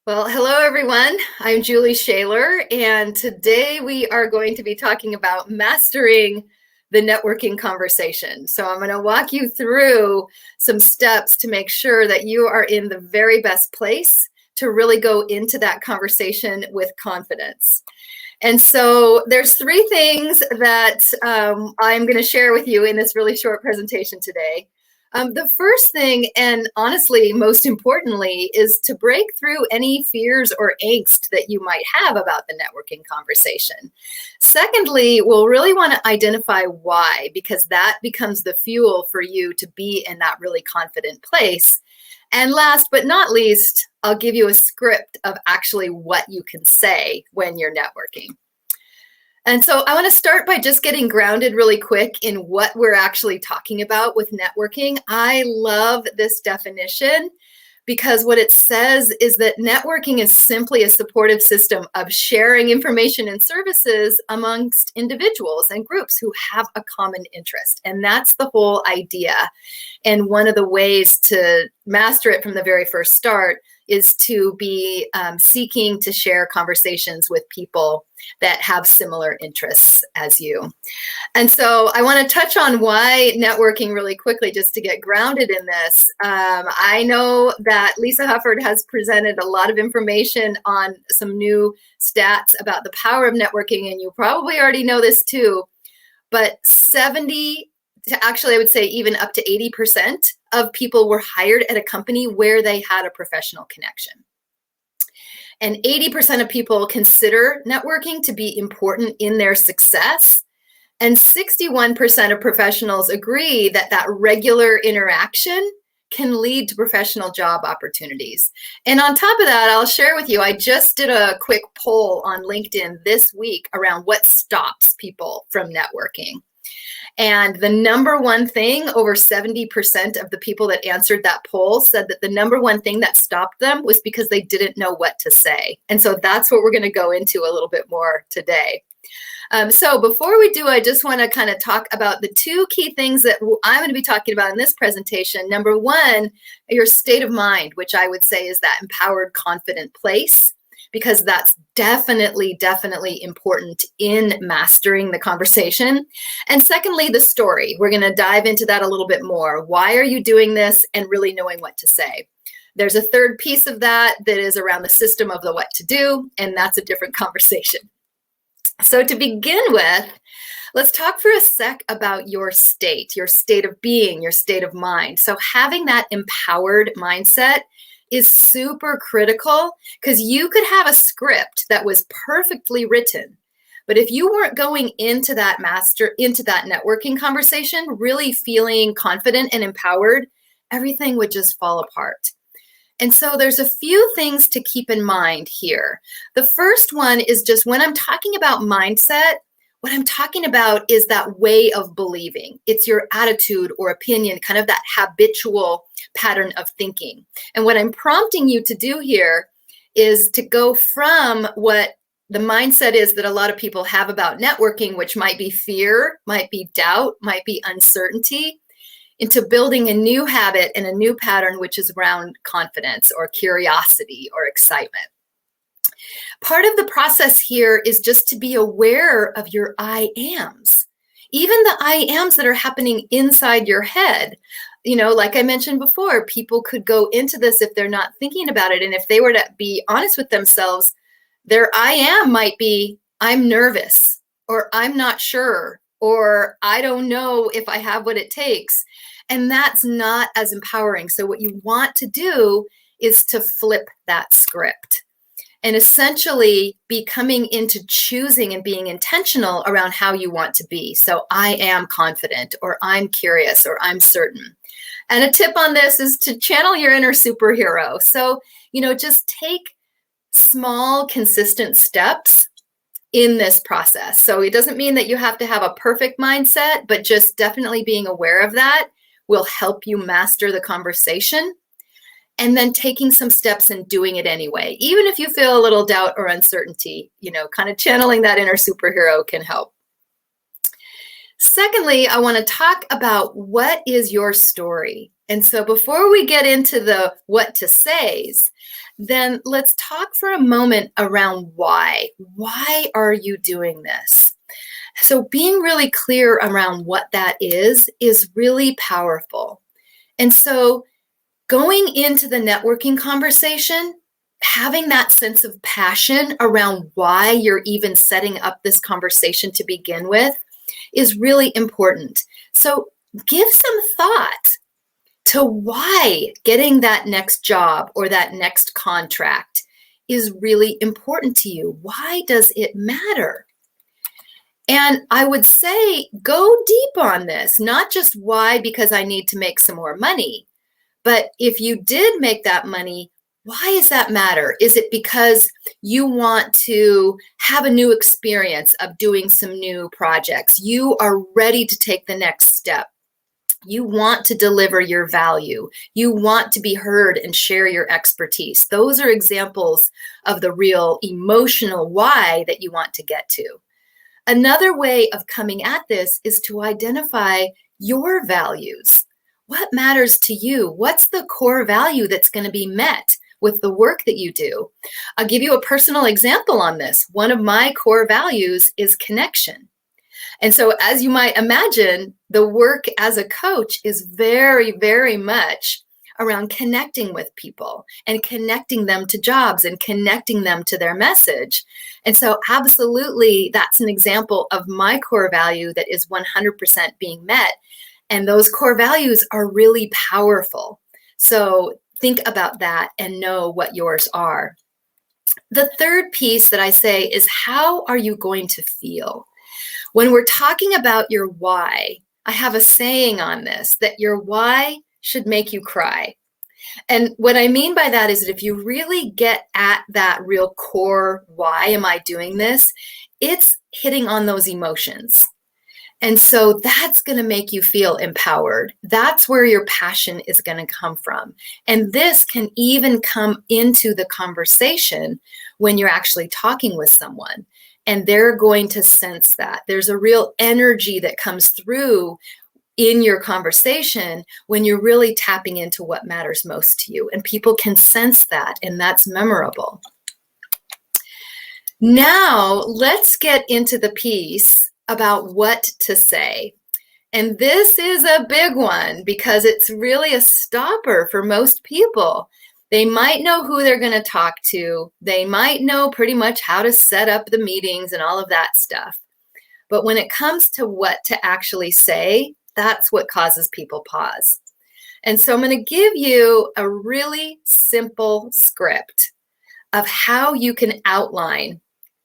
Well, hello everyone. I'm Julie Schaller, and today we are going to be talking about mastering the networking conversation. So I'm going to walk you through some steps to make sure that you are in the very best place to really go into that conversation with confidence. And so there's three things that I'm going to share with you in this really short presentation today. The first thing, and honestly, most importantly, is to break through any fears or angst that you might have about the networking conversation. Secondly, we'll really want to identify why, because that becomes the fuel for you to be in that really confident place. And last but not least, I'll give you a script of actually what you can say when you're networking. And so I want to start by just getting grounded really quick in what we're actually talking about with networking. I love this definition because what it says is that networking is simply a supportive system of sharing information and services amongst individuals and groups who have a common interest. And that's the whole idea. And one of the ways to master it from the very first start is to be seeking to share conversations with people that have similar interests as you. And so I want to touch on why networking really quickly, just to get grounded in this. I know that Lisa Hufford has presented a lot of information on some new stats about the power of networking, and you probably already know this too, but 70 to actually, I would say even up to 80% of people were hired at a company where they had a professional connection. And 80% of people consider networking to be important in their success. And 61% of professionals agree that that regular interaction can lead to professional job opportunities. And on top of that, I'll share with you, I just did a quick poll on LinkedIn this week around what stops people from networking. And the number one thing, over 70% of the people that answered that poll said that the number one thing that stopped them was because they didn't know what to say. And so that's what we're going to go into a little bit more today. So before we do, I just want to kind of talk about the two key things that I'm going to be talking about in this presentation. Number one, your state of mind, which I would say is that empowered, confident place, because that's definitely important in mastering the conversation. And secondly, the story. We're going to dive into that a little bit more. Why are you doing this, and really knowing what to say? There's a third piece of that is around the system of the what to do, and that's a different conversation. So to begin with, let's talk for a sec about your state of being, your state of mind. So having that empowered mindset is super critical, because you could have a script that was perfectly written, but if you weren't going into that networking conversation really feeling confident and empowered, everything would just fall apart. And so there's a few things to keep in mind here. The first one is just when I'm talking about mindset, what I'm talking about is that way of believing. It's your attitude or opinion, kind of that habitual pattern of thinking. And what I'm prompting you to do here is to go from what the mindset is that a lot of people have about networking, which might be fear, might be doubt, might be uncertainty, into building a new habit and a new pattern, which is around confidence or curiosity or excitement. Part of the process here is just to be aware of your I ams, even the I ams that are happening inside your head. You know, like I mentioned before, people could go into this if they're not thinking about it. And if they were to be honest with themselves, their I am might be, I'm nervous, or I'm not sure, or I don't know if I have what it takes. And that's not as empowering. So what you want to do is to flip that script and essentially be coming into choosing and being intentional around how you want to be. So I am confident, or I'm curious, or I'm certain. And a tip on this is to channel your inner superhero. So, just take small, consistent steps in this process. So it doesn't mean that you have to have a perfect mindset, but just definitely being aware of that will help you master the conversation. And then taking some steps and doing it anyway. Even if you feel a little doubt or uncertainty, kind of channeling that inner superhero can help. Secondly, I want to talk about what is your story. And so before we get into the what to says, then let's talk for a moment around why. Why are you doing this? So being really clear around what that is really powerful. And so going into the networking conversation, having that sense of passion around why you're even setting up this conversation to begin with is really important. So give some thought to why getting that next job or that next contract is really important to you. Why does it matter? And I would say go deep on this, not just why because I need to make some more money, but if you did make that money, why does that matter? Is it because you want to have a new experience of doing some new projects? You are ready to take the next step. You want to deliver your value. You want to be heard and share your expertise. Those are examples of the real emotional why that you want to get to. Another way of coming at this is to identify your values. What matters to you? What's the core value that's going to be met with the work that you do? I'll give you a personal example on this. One of my core values is connection. And so as you might imagine, the work as a coach is very, very much around connecting with people and connecting them to jobs and connecting them to their message. And so absolutely, that's an example of my core value that is 100% being met. And those core values are really powerful. So think about that and know what yours are. The third piece that I say is, how are you going to feel? When we're talking about your why, I have a saying on this, that your why should make you cry. And what I mean by that is that if you really get at that real core, why am I doing this? It's hitting on those emotions. And so that's going to make you feel empowered. That's where your passion is going to come from. And this can even come into the conversation when you're actually talking with someone. And they're going to sense that. There's a real energy that comes through in your conversation when you're really tapping into what matters most to you. And people can sense that, and that's memorable. Now, let's get into the piece about what to say. And this is a big one because it's really a stopper for most people. They might know who they're going to talk to. They might know pretty much how to set up the meetings and all of that stuff. But when it comes to what to actually say, that's what causes people pause. And so I'm going to give you a really simple script of how you can outline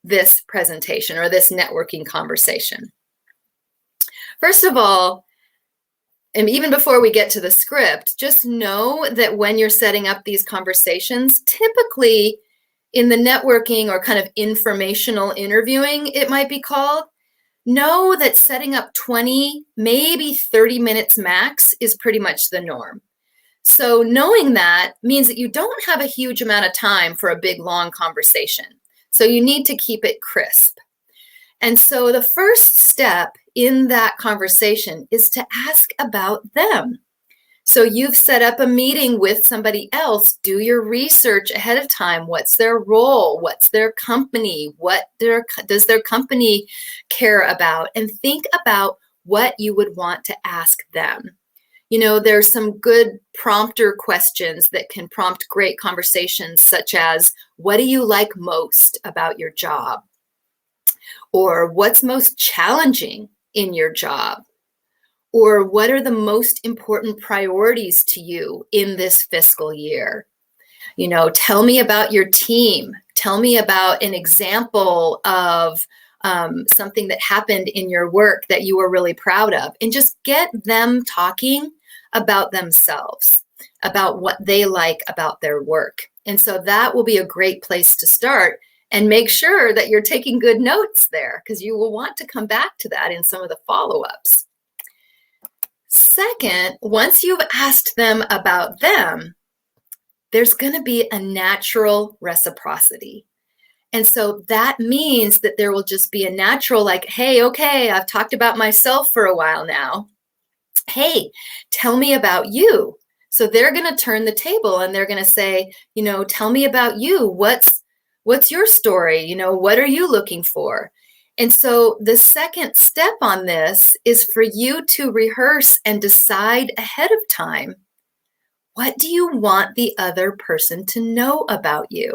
this presentation or this networking conversation. First of all, and even before we get to the script, just know that when you're setting up these conversations, typically in the networking or kind of informational interviewing, it might be called, know that setting up 20, maybe 30 minutes max is pretty much the norm. So knowing that means that you don't have a huge amount of time for a big, long conversation. So you need to keep it crisp. And so the first step in that conversation is to ask about them. So you've set up a meeting with somebody else. Do your research ahead of time. What's their role? What's their company? Does their company care about? And think about what you would want to ask them. You know, there's some good prompter questions that can prompt great conversations, such as, what do you like most about your job? Or what's most challenging in your job? Or what are the most important priorities to you in this fiscal year? You know, tell me about your team. Tell me about an example of something that happened in your work that you were really proud of. And just get them talking about themselves, about what they like about their work. And so that will be a great place to start. And make sure that you're taking good notes there, because you will want to come back to that in some of the follow-ups. Second, once you've asked them about them, there's going to be a natural reciprocity. And so that means that there will just be a natural, like, hey, okay, I've talked about myself for a while now. Hey, tell me about you. So they're going to turn the table and they're going to say, tell me about you. What's your story? What are you looking for? And so the second step on this is for you to rehearse and decide ahead of time, what do you want the other person to know about you?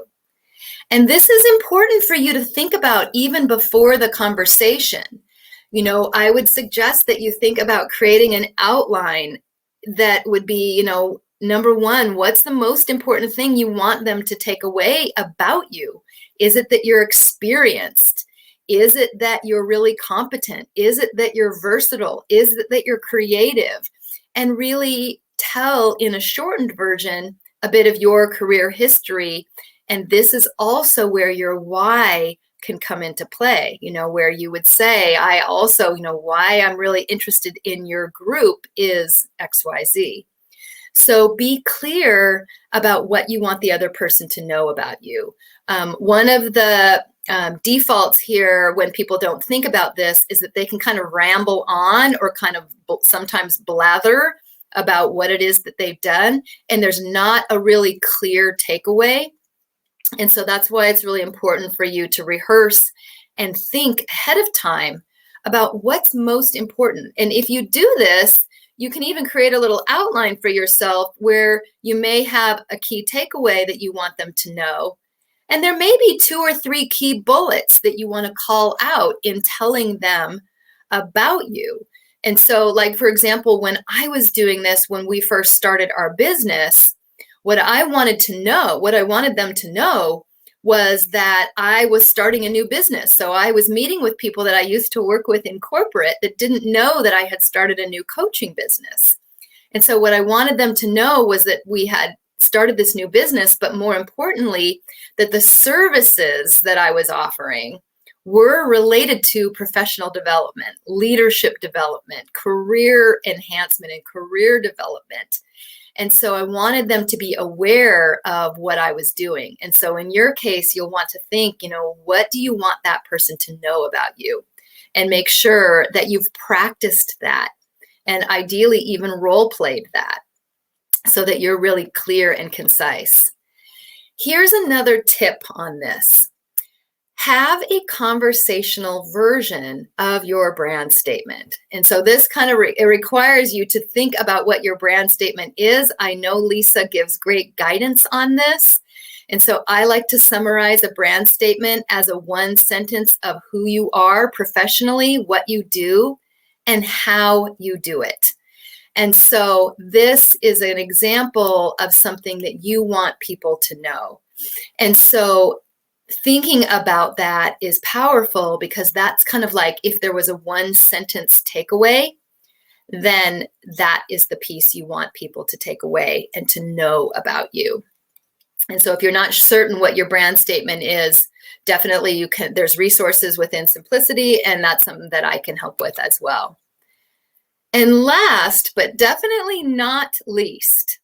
And this is important for you to think about even before the conversation. I would suggest that you think about creating an outline that would be, number one, what's the most important thing you want them to take away about you? Is it that you're experienced? Is it that you're really competent? Is it that you're versatile? Is it that you're creative? And really tell in a shortened version a bit of your career history. And this is also where your why can come into play, where you would say, I also, why I'm really interested in your group is XYZ. So be clear about what you want the other person to know about you. One of the defaults here when people don't think about this is that they can kind of ramble on or kind of sometimes blather about what it is that they've done, and there's not a really clear takeaway. And so that's why it's really important for you to rehearse and think ahead of time about what's most important. And if you do this, you can even create a little outline for yourself where you may have a key takeaway that you want them to know. And there may be 2 or 3 key bullets that you want to call out in telling them about you. And so, like, for example, when I was doing this, when we first started our business, what I wanted them to know was that I was starting a new business. So I was meeting with people that I used to work with in corporate that didn't know that I had started a new coaching business. And so what I wanted them to know was that we had started this new business, but more importantly, that the services that I was offering were related to professional development, leadership development, career enhancement, and career development. And so I wanted them to be aware of what I was doing. And so in your case, you'll want to think, what do you want that person to know about you? And make sure that you've practiced that and ideally even role played that so that you're really clear and concise. Here's another tip on this. Have a conversational version of your brand statement. And so this kind of it requires you to think about what your brand statement is. I know Lisa gives great guidance on this. And so I like to summarize a brand statement as a one sentence of who you are professionally, what you do, and how you do it. And so this is an example of something that you want people to know. And so thinking about that is powerful because that's kind of like if there was a one sentence takeaway, then that is the piece you want people to take away and to know about you. And so if you're not certain what your brand statement is, definitely there's resources within Simplicity, and that's something that I can help with as well. And last, but definitely not least,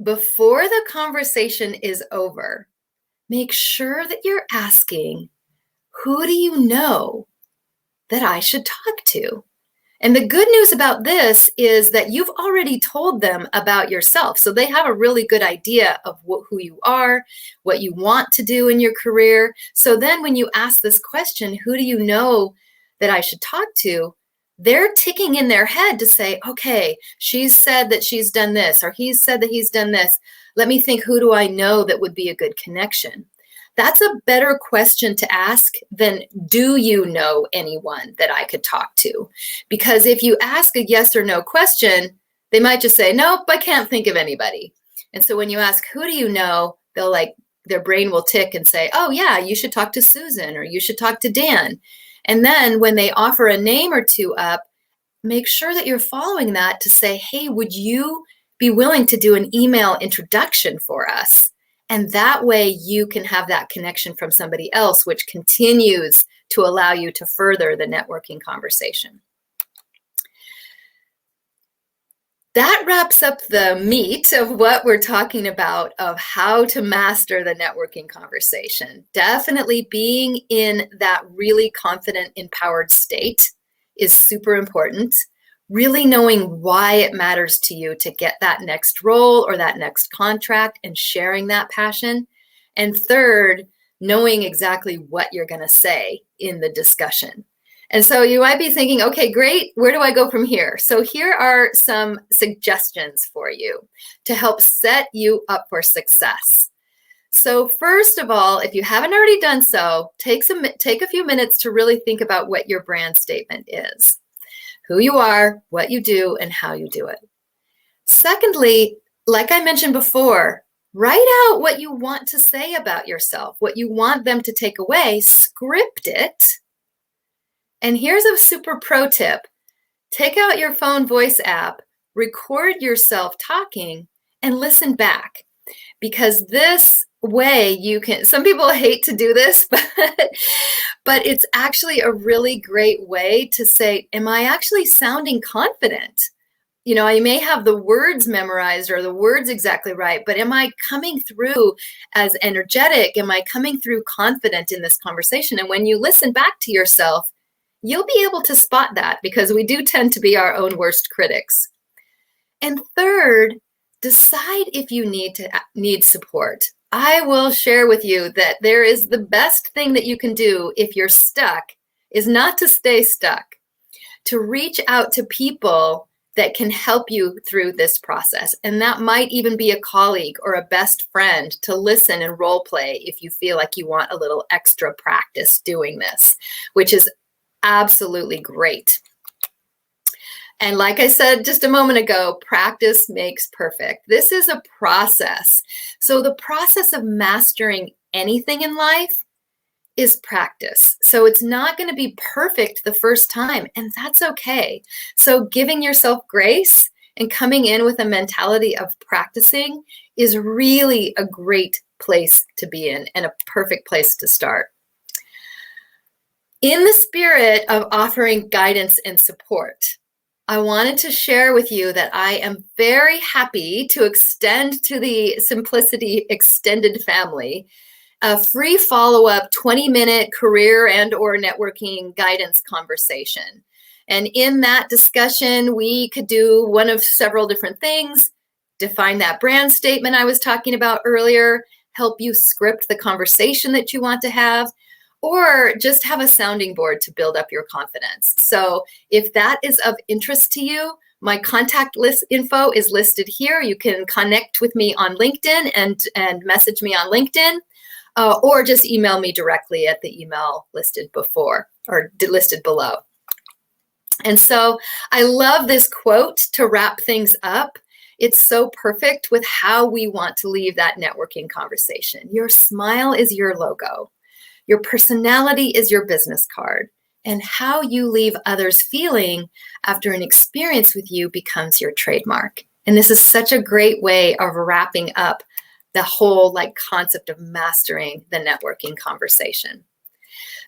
before the conversation is over, make sure that you're asking, who do you know that I should talk to? And the good news about this is that you've already told them about yourself. So they have a really good idea of who you are, what you want to do in your career. So then when you ask this question, who do you know that I should talk to? They're ticking in their head to say, okay, she's said that she's done this, or he's said that he's done this. Let me think, who do I know that would be a good connection? That's a better question to ask than, do you know anyone that I could talk to? Because if you ask a yes or no question, they might just say, nope, I can't think of anybody. And so when you ask, who do you know, their brain will tick and say, oh yeah, you should talk to Susan, or you should talk to Dan. And then when they offer a name or two up, make sure that you're following that to say, hey, would you be willing to do an email introduction for us? And that way you can have that connection from somebody else, which continues to allow you to further the networking conversation. That wraps up the meat of what we're talking about of how to master the networking conversation. Definitely being in that really confident, empowered state is super important. really knowing why it matters to you to get that next role or that next contract and sharing that passion. And third, knowing exactly what you're going to say in the discussion. And so you might be thinking, okay, great, where do I go from here? So here are some suggestions for you to help set you up for success. So first of all, if you haven't already done so, take a few minutes to really think about what your brand statement is, who you are, what you do, and how you do it. Secondly, like I mentioned before, write out what you want to say about yourself, what you want them to take away, script it. And here's a super pro tip. Take out your phone voice app, record yourself talking, and listen back. Because this way you can, some people hate to do this, but it's actually a really great way to say, am I actually sounding confident? You know, I may have the words memorized or the words exactly right, but am I coming through as energetic? Am I coming through confident in this conversation? And when you listen back to yourself, you'll be able to spot that, because we do tend to be our own worst critics. And third, decide if you need support. I will share with you that there is the best thing that you can do if you're stuck is not to stay stuck, to reach out to people that can help you through this process. And that might even be a colleague or a best friend to listen and role play if you feel like you want a little extra practice doing this, which is absolutely great. And like I said just a moment ago, practice makes perfect. This is a process. So the process of mastering anything in life is practice. So it's not going to be perfect the first time, and that's okay. So giving yourself grace and coming in with a mentality of practicing is really a great place to be in and a perfect place to start. In the spirit of offering guidance and support, I wanted to share with you that I am very happy to extend to the Simplicity Extended family a free follow-up 20-minute career and or networking guidance conversation. And in that discussion, we could do one of several different things: define that brand statement I was talking about earlier, help you script the conversation that you want to have, or just have a sounding board to build up your confidence. So if that is of interest to you, my contact list info is listed here. You can connect with me on LinkedIn and message me on LinkedIn, or just email me directly at the email listed before or listed below. And so I love this quote to wrap things up. It's so perfect with how we want to leave that networking conversation. Your smile is your logo. Your personality is your business card, and how you leave others feeling after an experience with you becomes your trademark. And this is such a great way of wrapping up the whole concept of mastering the networking conversation.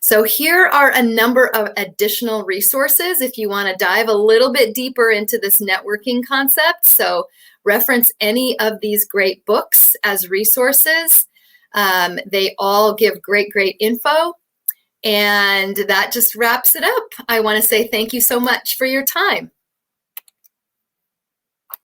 So here are a number of additional resources if you want to dive a little bit deeper into this networking concept. So reference any of these great books as resources. They all give great info. And that just wraps it up. I want to say thank you so much for your time.